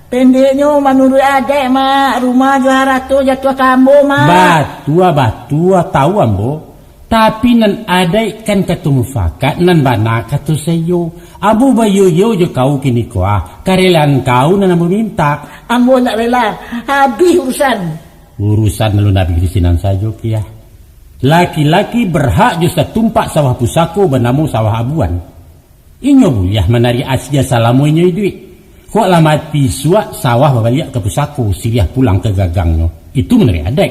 Pendeknya menurut adik mak, rumah juara tu jatuh kambo mak. Batua tahu ambo. Tapi nan adai kan ketemu fakat nan bana katu seyo. Abu bayu yo je kau kini kuah. Karelan kau nan ambo minta. Ambo nak rela. Habis urusan. Urusan lalu nabi di sinan saja kia. Laki-laki berhak je setumpak sawah pusako bernamu sawah abuan. Inyo buliah menari asya salamu inyo duit. Kok lama pisua sawah babaliak ke pusako siriah pulang ke gagangnya. Itu menari adai.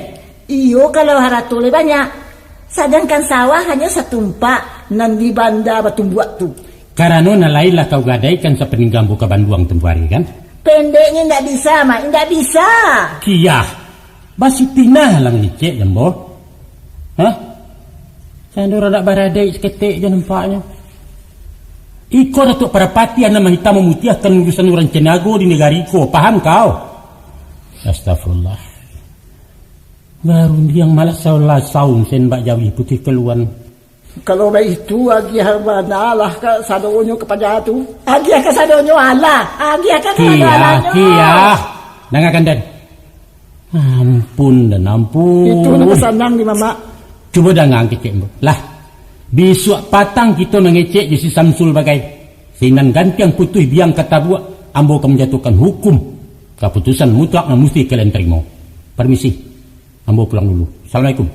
Iyo kalau haratule banyak. Sedangkan sawah hanya setumpak nan di banda batu buat tu. Karena nalailah kau gadaikan sepeninggambu ke Banduang tempuari kan? Pendeknya ndak bisa mak, ndak bisa. Kiyah, basi tinah lang ni cik jambo. Hah? Saya nak baradai seketik je nampaknya. Iko datuk parapati nama hitam memutih akan urusan orang cenago di negara iko, paham kau? Astagfirullah. Baru dia yang malas saulah saum sen bak jawi putih keluan. Kalau begitu agi habanalah ke sadonyo kepada tu. Agi ke sadonyo Allah. Agi ke sadonyo. Kia. Nangakan dan. Ampun dan ampun. Itu nak senang di mama. Cuba dangang kecek mbo. Lah. Besok patang kita mengecek Jesi Samsul bagai. Sinan ganti yang putih biang kata buat. Ambo akan menjatuhkan hukum. Keputusan mutlak yang mesti kalian terima. Permisi. Ambo pulang dulu. Assalamualaikum.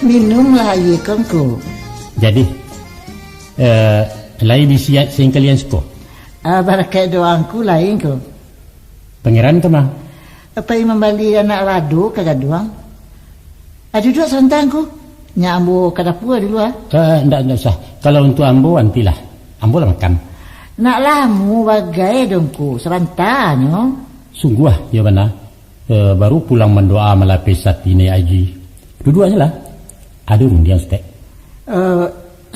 Minumlah air kongko. Jadi, lain disiat sing kalian suka. Barakat doangku lain ko. Pangeran ke mah? Apa yang membali anak radu kagak doang? Ada dua santangku. Nya ambo ke dapur dulu ah. Ndak sah. Kalau untuk ambo antilah. Ambo lah makan. Nak lamu bagai dongku serantanyo. Sungguh ya bana. Baru pulang mendoa melapis satine aji. Dua-duanya lah. Ada rundian stek.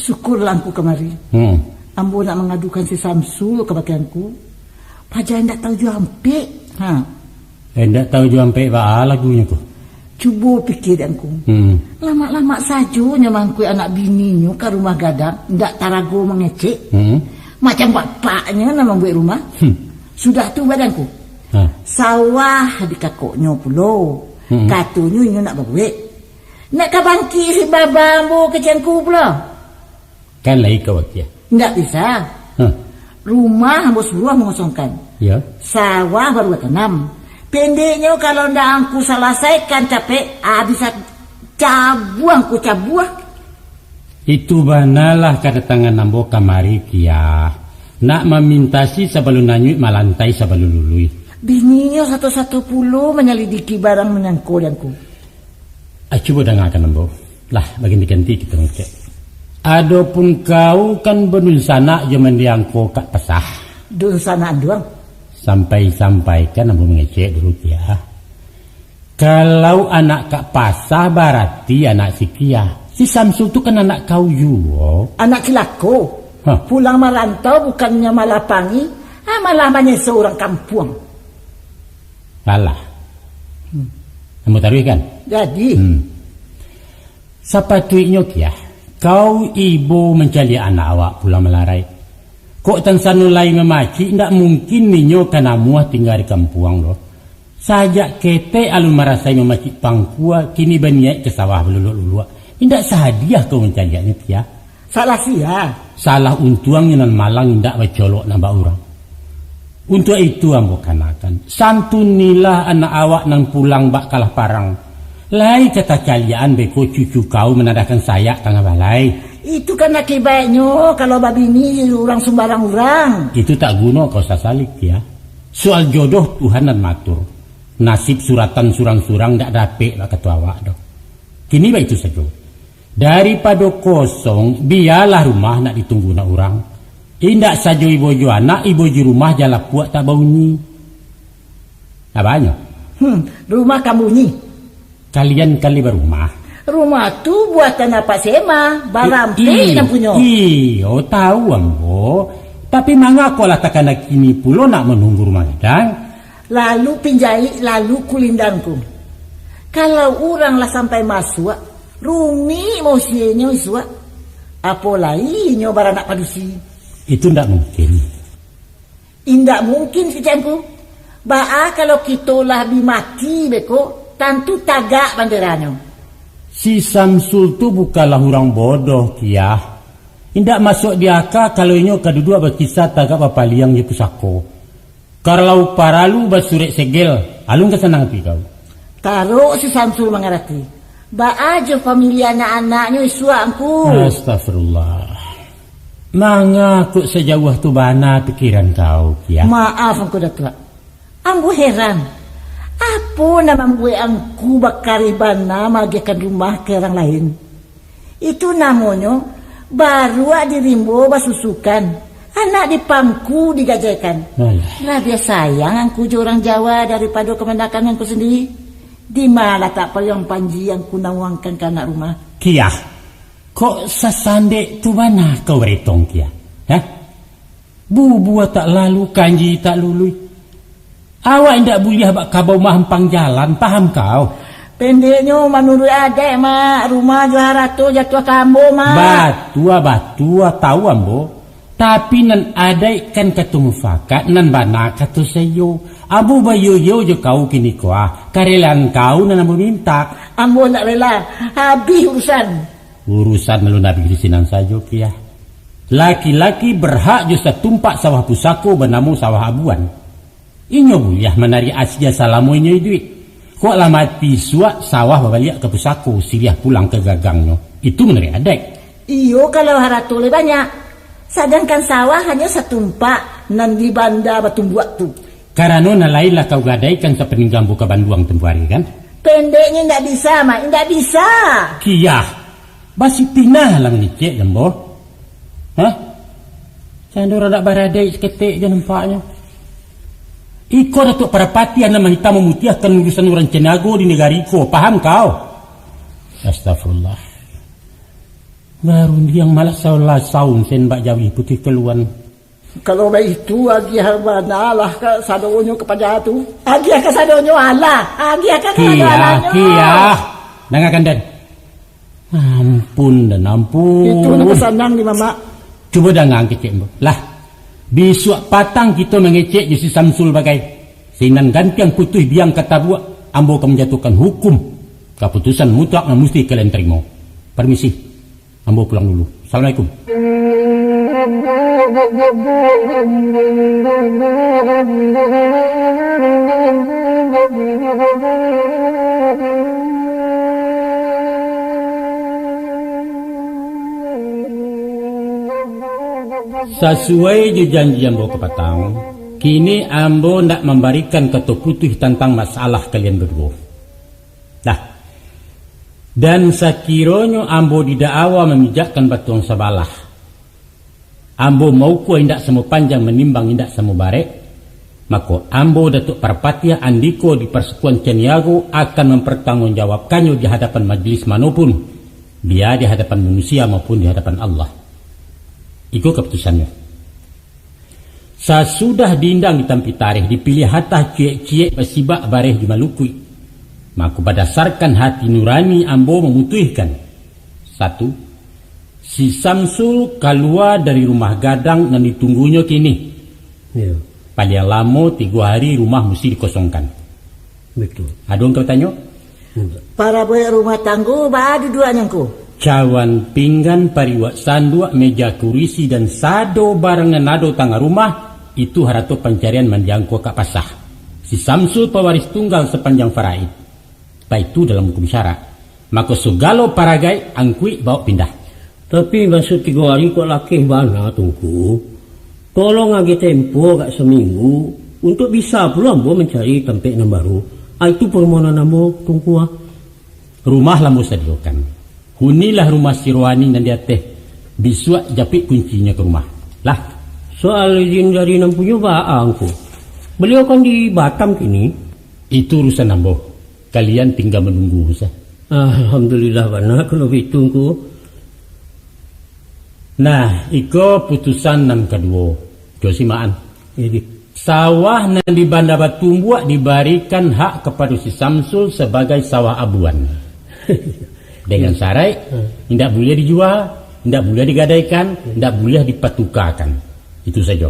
Syukurlah aku kemari. Ambo nak mengadukan si Samsul ke bagianku. Pajan ndak tahu juampe. Ndak tahu juampe ba lagunya ko. Cuba fikir aku. Lama-lama saja nyamangku anak bininya ke rumah gadang. Ndak tarago mengecek. Macam bapaknya nama buat rumah. Sudah tu badanku. Sawah di kakoknya pulo. Katanya ini nak berbuat. Nak kabangki si babambo kecangku pula. Kan lagi kau ya? Ndak bisa. Rumah hamba seluruh mengosongkan. Ya. Sawah baru tanam. Pendeknya kalau ndak angku selesaikan capek, bisa cabuang. Itu banalah kedatangan nambo kamari kia. Nak memintasi sebelum nanyuk malantai sebelum lului. Bininya 110 menyelidiki barang menyangkut. Coba dengarkan nambo. Lah, bagian diganti kita ngecek. Adapun kau kan benunsana jaman diangko kak pesah. Dunsanaan doang. Sampai kan nambo mengecek dulu ya. Kalau anak kak pasah berarti anak si Kia. Si Samsul tu kan anak kau juga. Anak kilako. Pulang merantau bukannya malah pangi. Malah banyak seorang kampung. Alah. Kamu taruh kan? Jadi. Sepatutnya Kia. Kau ibu mencari anak awak pulang melarai. Kok tansanulai memaci, tidak mungkin ninyo kana muah tinggal di kampung loh. Sajak kete alun merasai memaci pangkua, kini banyak ke sawah beluluk-luluk. Tidak sahadiah kau mencariannya Kia. Salah sia. Salah untuangnya nan malang tidak bacolok nambah orang. Untuk itu ambo kanakan. Santunilah anak awak nang pulang bak kalah parang. Lai kata kalian beko cucu kau menandakan sayak tengah balai. Itu kan akibatnya kalau babi ini orang sembarang orang. Itu tak guna kau sasalik ya. Soal jodoh Tuhan dan matur. Nasib suratan surang-surang tak dapet lah ketua awak doh. Kini baik itu saja. Daripada kosong, biarlah rumah nak ditunggu nak orang. Indak saja ibu ju anak, ibu ju rumah jala puak tak bunyi. Apanya? Rumah kamu ni. Kalian kali berumah. Rumah tu buatan apa sema, barampe yang punya. Iyo, tahu ambo. Tapi mangga kau lah takkan kini pulo nak menunggu rumah gadang. lalu pinjai, lalu kulindangku. Kalau orang lah sampai masuk, rumi mau sienya iswa, apalagi nyobar anak padusi. Itu ndak mungkin. Indak mungkin kecangku. Ba'a kalau kita lah bimati beko, tentu tagak banderannya. Si Samsul tu bukanlah orang bodoh, Kia. Indak masuk di akal kalau inyo kedua berkisah tagak papaliang di pusako. Kalau paralu basurek segel, alung kesenang pi kau. Taruh si Samsul mengerti. Ba'a je famili anak-anaknya isuangku. Astagfirullah. Mangakuk sejauh tu bana pikiran kau, Kia. Maaf aku datuk. Ambu heran. Apa nama gue angku bakari bana magikan rumah ke orang lain. Itu namanya baru dirimbo basusukan. Anak dipangku digajekan. Lebih sayang angku je orang Jawa daripada kemendakan angku sendiri. Di mana tak payung panji yang kunawangkan ke anak rumah. Kia, kok sasande tu mana kau beretong, Kia? Hah? Bubuah tak lalu, kanji tak lului. Awak tidak boleh abak kabau mahampang jalan, paham kau? Pendeknya menurut adek, mak. Rumah juara tu jatuh kambo, mak. Batua, tahu ambo. Tapi nan adai kan ketemu fakat, nan bana katu sayo. Abu bayu yo je kau kini kuah. Karelan kau nan ambo minta. Ambo nak rela. Habis urusan. Urusan melu nabi di sinan sajo, Kia. Laki-laki berhak je setumpak sawah pusako bernamu sawah abuan. Inyo boleh menari asya salamu inyo duit. Kok lah mati suak sawah babaliak ke pusako, siliah pulang ke gagangnya. Itu menari adai. Iyo kalau haratule banyak. Sedangkan sawah hanya setumpak nan di banda batumbuak tu. Karena nalailah kau gadaikan sepeninggang buka banduang tempuh hari kan? Pendeknya ndak bisa, mak. Ndak bisa. Kia, basi pinah lah menicik jambo. Hah? Candor ada baradai seketik je nampaknya. Iko datuk parapati yang nama hitam memutiahkan urusan orang Cenago di negara Iko. Paham kau? Astagfirullah. Baru dia yang malas saun sen bak jawi putih keluan. Kalau baik itu agi habana lah ke sadonyo kepada tu. Agi ke sadonyo Allah. Agi ke sadonyo. Kia. Dengarkan dan. Ampun dan ampun. Itu nak senang di mama. Cuba dengar kecek mbak. Lah. Besok patang kita mengecek Yesus Samsul bagai. Sinan ganti yang putih biang kata buat. Ambo akan menjatuhkan hukum. Keputusan mutlak yang mesti kalian terima. Permisi. Ambo pulang dulu. Assalamualaikum. Sesuai je janji Ambo ke Patang, kini Ambo nak memberikan ketua putih tentang masalah kalian berdua. Dah. Dan sekiranya Ambo tidak awal memijakkan batuang sabalah. Ambo mau ku indak semua panjang menimbang indak semua barek. Maka Ambo Datuk Parapatiah Andiko di Persekutuan Ceniago akan mempertanggungjawabkannya di hadapan majlis manapun. Dia di hadapan manusia maupun di hadapan Allah. Itu keputusannya. Sesudah diindang di tampi tarikh dipilih hatah ciek-ciek bersibak bareh di Malukui. Maka berdasarkan hati nurani Ambo memutuskan. 1. Si Samsul keluar dari rumah gadang dan ditunggunya kini. Ya. Paling lama 3 hari rumah mesti dikosongkan. Betul. Adong kau tanya? Para boy rumah tangguh badu duanya ku. Cawan pinggan pariwak sanduk meja kurisi dan sado barengan nado tangga rumah itu harato pencarian menjangkau ke pasah. Si Samsul pewaris tunggal sepanjang faraid. Baik itu dalam hukum syarak. Maka segala paragai angkui bawa pindah. Tapi maksud 3 hari kok laki bana tunggu. Tolong lagi tempo agak seminggu untuk bisa pula Ambo mencari tempat yang baru. Itu permohonan Ambo tunggu. Rumah Ambo sediakan. Hunilah rumah si Rohani dan dia teh. Bisuak japik kuncinya ke rumah. Lah. Soal izin dari nampunya baangku. Beliau kan di Batam kini. Itu urusan Ambo. Kalian tinggal menunggu saja. Alhamdulillah bana kalau ditunggu. Nah, iko putusan nan kedua. Josimaan. Jadi Sawah nan di Banda Batumbuak diberikan hak kepada si Samsul sebagai sawah abuan. Dengan syarat tidak boleh dijual, tidak boleh digadaikan, tidak boleh dipatukarkan. Itu saja.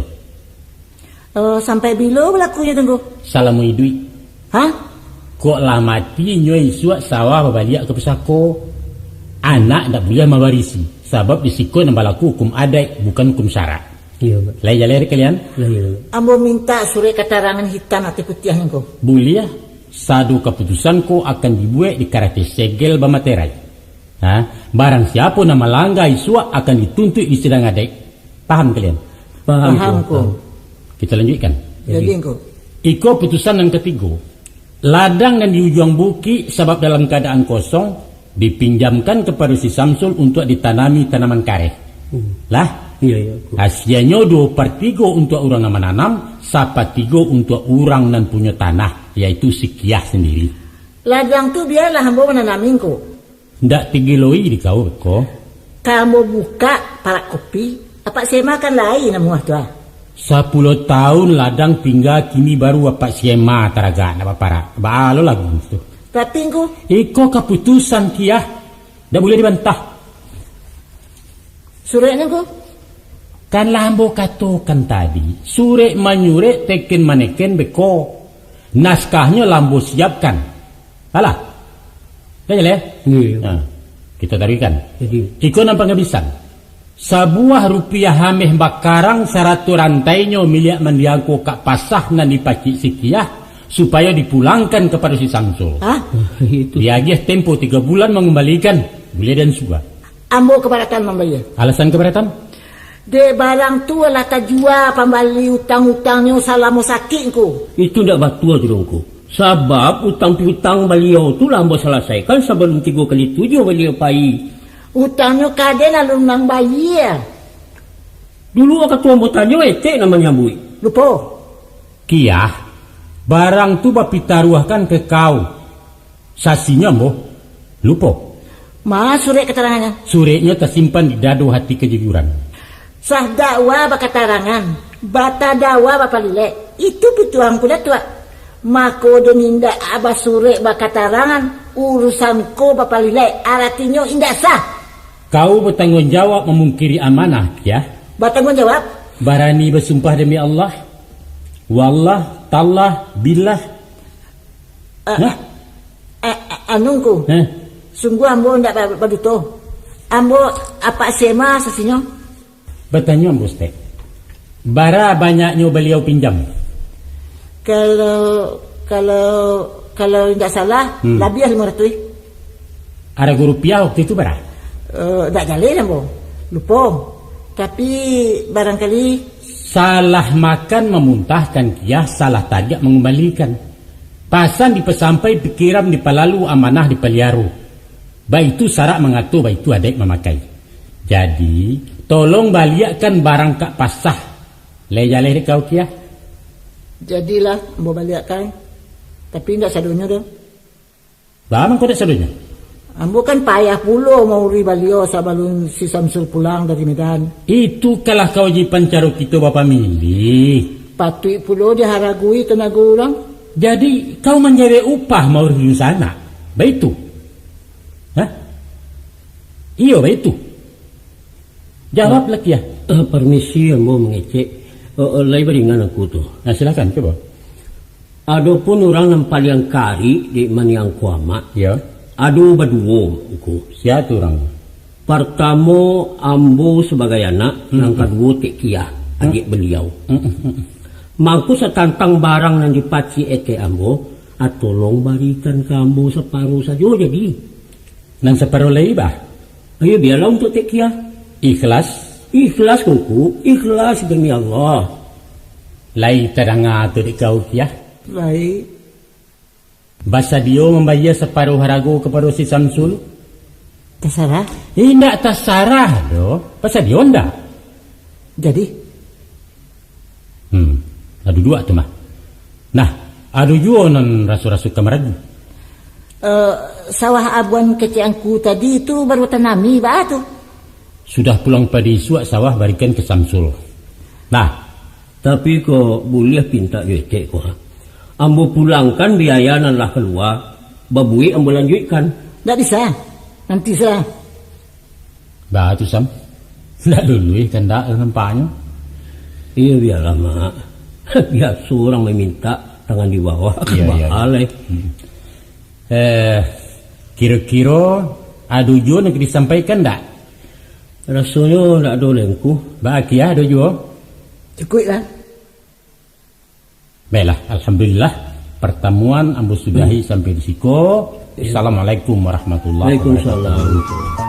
Sampai bila berlakunya tunggu? Salamu idui. Hah? Kok lah mati nyoi suak sawah berbalik ke pesako. Anak tidak boleh mewarisi. Sebab disiko yang berlaku hukum adat, bukan hukum syarak. Iya, Pak. Lain kalian? Ambo minta surat keterangan hitam atau putih engkau. Boleh. Sadu keputusan ko akan dibuat di karate segel bamaterai. Barang siapa nama langgar isua akan dituntut di sidang adat. Paham kalian? Paham ko. Kita lanjutkan. Jadi engkau. Iko putusan yang ketiga. Ladang dan di ujung bukit sebab dalam keadaan kosong dipinjamkan kepada si Samsul untuk ditanami tanaman karet. Lah, Iya. hasilnya 2/3 untuk orang yang menanam, 1/3 untuk orang yang punya tanah, yaitu si Kiah sendiri. Ladang tu biarlah hamba menanami engkau. Ndak tigiloi di kau ko. Kamu buka parak kopi, apa saya makan lain namu tu. 10 tahun ladang tinggal kini baru apa siema taraga apa para. Balo lagu tu. Tapi engkau Iko keputusan Kiah, ndak boleh dibantah. suratnya engkau. Kan lambo katakan tadi, sure manyure teken maneken beko. Naskahnya lambo siapkan. Alah. Ya. Iya. Kita tarikan. Jadi, Iko nampak ngabisan. Sebuah rupiah hameh bakarang 100 rantainya milik mendiangko kak pasah nan dipacik si Kiah supaya dipulangkan kepada si Samsul. Hah? itu. Diagih tempo 3 bulan mengembalikan. Boleh dan suka. Ambo keberatan membayar. Alasan keberatan? De barang tu lah tak jual pembali hutang-hutangnya salamu sakit engkau. Itu ndak batua turunku. Sebab utang piutang beliau tu lambo selesaikan sebelum 3x7 beliau pai. Hutangnya kaden alun nang bayar. Dulu aku tua tanya etek namanya bui. Lupa. Kiah, barang tu bapitaruahkan ke kau. Sasinya mo, lupa. Mana surat keterangannya? Suratnya tersimpan di dado hati kejujuran. Sah dakwa bakatarangan. Bata dakwa bapalile. Itu pituang kuda tua. Mako deninda abah surat bakatarangan. Urusanku bapalile. Artinya indah sah. Kau bertanggung jawab memungkiri amanah, Kiah. Bertanggung jawab. Barani bersumpah demi Allah. Wallah, tallah, billah. Anungku. Sungguh ambo ndak baduto. Ambo apa sema sasinya? Bertanya Bos Tek. Bara banyaknya beliau pinjam. Kalau tidak salah, lebih 500. Harga rupiah waktu itu berapa? Tak jalin ambo. Lupa. Tapi barangkali Salah makan memuntahkan Kiah, salah tajak mengembalikan. Pasan dipesampai pikiran dipalalu amanah dipeliaru. Baik itu syarat mengatur, baik itu adat memakai. Jadi, tolong baliakkan barang kak pasah. Lejah kau Kiah. jadilah ambo baliakkan. Tapi tidak sadunya dah. Bagaimana kau tak sadunya? Ambo kan payah pula mau uri balio sebelum si Samsul pulang dari Medan. Itu kalah kewajiban caro kita bapa milih. Patut pula diharagui tenaga orang. Jadi kau menjadi upah mau di sana. Baik itu. Hah? Iya baik itu. Jawab lagi ya. Permisi ambo mengecek. Lain beringan aku tu. Nah silakan coba. Adapun orang yang paling kari di maniang kuama. Ya. Adu berdua aku. Siapa orang? Pertama ambo sebagai anak, yang kedua Tek Kiah, adik beliau. Mangku setantang barang yang dipaci ete ambo, tolong berikan kamu separuh saja jadi. Nang separuh lagi bah? Ayo biarlah untuk Tek Kiah. Ikhlas. Ikhlas kuku, ikhlas demi Allah. Lai terang tu di kau Kiah. Baik. Basa dia membayar separuh harga kepada si Samsul. Terserah. Tidak terserah doh. Basa dia ndak. Jadi Ada dua tu mah. Nah, ada juga non rasu-rasu kamaragi. sawah abuan kecilku tadi itu baru tanami batu. Sudah pulang pada suak sawah barikan ke Samsul. Nah, Tapi kok boleh pinta Cek kok. Ambo pulangkan biaya lah keluar, babui ambo lanjutkan. Nggak bisa, nanti saya. Bah tu Sam, ndak dulu kan ndak nampaknya. Iya biarlah mak. Biasa orang meminta tangan di bawah kebalik. Kira-kira ada jo nak disampaikan ndak? Rasanya ndak ada lengku. Bahagia ada jo. Cukup lah. Baiklah, alhamdulillah pertemuan ambo sudahi sampai di siko. Assalamualaikum warahmatullahi wabarakatuh. Waalaikumsalam.